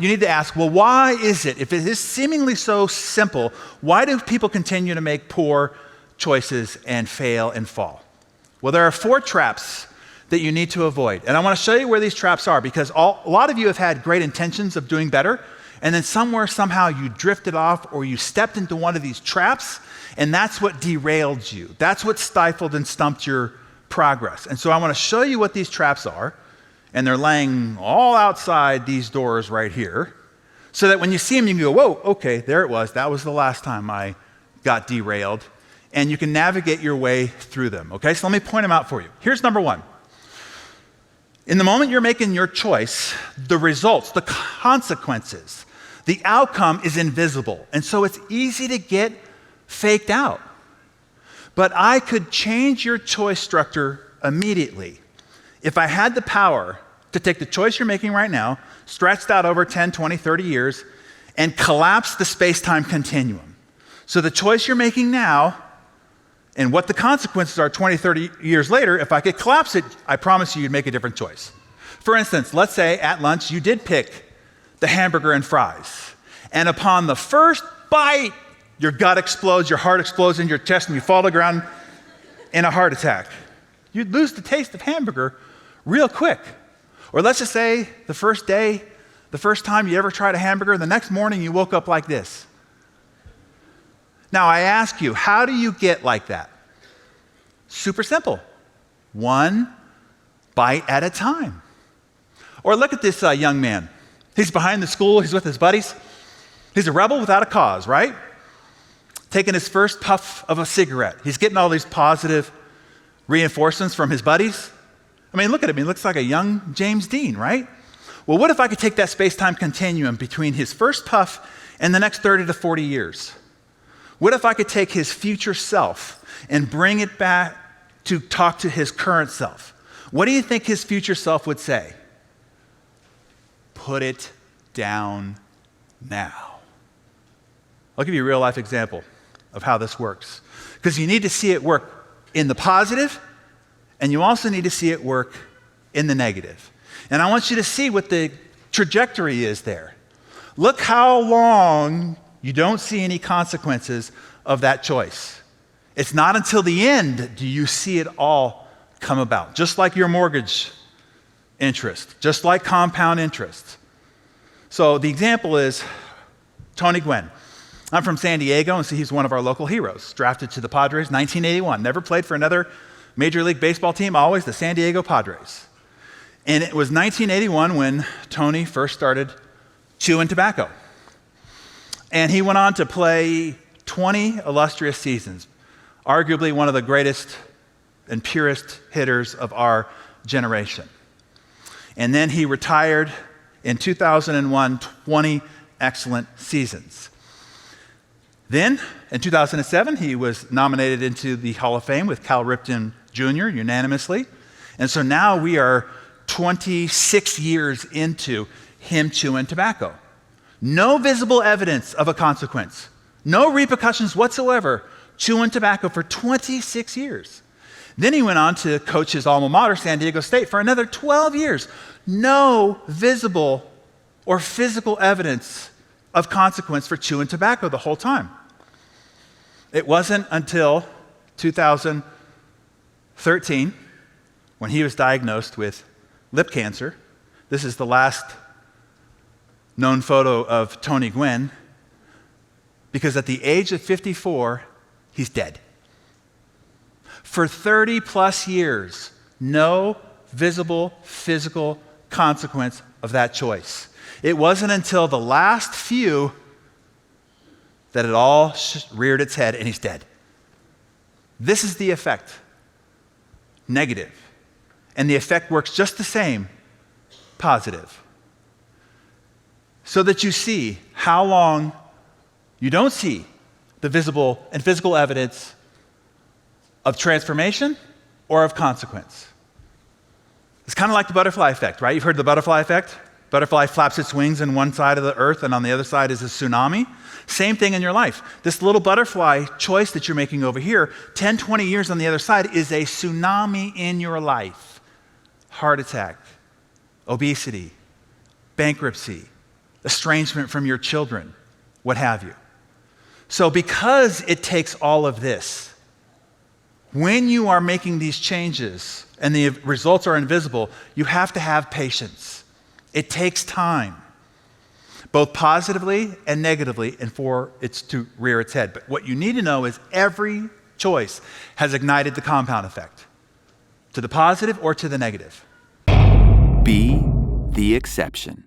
you need to ask, well, why is it, if it is seemingly so simple, why do people continue to make poor choices and fail and fall? Well, there are 4 traps that you need to avoid. And I want to show you where these traps are, because a lot of you have had great intentions of doing better, and then somewhere, somehow you drifted off or you stepped into one of these traps, and that's what derailed you. That's what stifled and stumped your progress. And so I want to show you what these traps are, and they're laying all outside these doors right here, so that when you see them, you can go, whoa, okay, there it was. That was the last time I got derailed. And you can navigate your way through them, okay? So let me point them out for you. Here's number 1. In the moment you're making your choice, the results, the consequences, the outcome is invisible. And so it's easy to get faked out. But I could change your choice structure immediately if I had the power to take the choice you're making right now, stretched out over 10, 20, 30 years, and collapse the space-time continuum. So the choice you're making now and what the consequences are 20, 30 years later, if I could collapse it, I promise you'd make a different choice. For instance, let's say at lunch you did pick the hamburger and fries. And upon the first bite, your gut explodes, your heart explodes in your chest, and you fall to the ground in a heart attack. You'd lose the taste of hamburger real quick. Or let's just say the first day, the first time you ever tried a hamburger, the next morning you woke up like this. Now I ask you, how do you get like that? Super simple. 1 bite at a time. Or look at this young man. He's behind the school, he's with his buddies. He's a rebel without a cause, right? Taking his first puff of a cigarette. He's getting all these positive reinforcements from his buddies. I mean, look at him, he looks like a young James Dean, right? Well, what if I could take that space-time continuum between his first puff and the next 30 to 40 years? What if I could take his future self and bring it back to talk to his current self? What do you think his future self would say? Put it down now. I'll give you a real life example of how this works, because you need to see it work in the positive, and you also need to see it work in the negative. And I want you to see what the trajectory is there. Look how long you don't see any consequences of that choice. It's not until the end do you see it all come about, just like your mortgage interest, just like compound interest. So the example is Tony Gwynn. I'm from San Diego, and so he's one of our local heroes, drafted to the Padres, 1981. Never played for another Major League Baseball team, always the San Diego Padres. And it was 1981 when Tony first started chewing tobacco. And he went on to play 20 illustrious seasons, arguably one of the greatest and purest hitters of our generation. And then he retired in 2001, 20 excellent seasons. Then, in 2007, he was nominated into the Hall of Fame with Cal Ripken Jr. unanimously. And so now we are 26 years into him chewing tobacco. No visible evidence of a consequence. No repercussions whatsoever. Chewing tobacco for 26 years. Then he went on to coach his alma mater, San Diego State, for another 12 years. No visible or physical evidence of consequence for chewing tobacco the whole time. It wasn't until 2013 when he was diagnosed with lip cancer. This is the last known photo of Tony Gwynn, because at the age of 54, he's dead. For 30 plus years, no visible physical consequence of that choice. It wasn't until the last few that it all reared its head and he's dead. This is the effect. Negative. And the effect works just the same, positive. So that you see how long you don't see the visible and physical evidence of transformation or of consequence. It's kind of like the butterfly effect, right? You've heard the butterfly effect? Butterfly flaps its wings on one side of the earth and on the other side is a tsunami. Same thing in your life. This little butterfly choice that you're making over here, 10, 20 years on the other side is a tsunami in your life. Heart attack, obesity, bankruptcy, estrangement from your children, what have you. So because it takes all of this, when you are making these changes and the results are invisible, you have to have patience. It takes time, both positively and negatively, and for it to rear its head. But what you need to know is every choice has ignited the compound effect, to the positive or to the negative. Be the exception.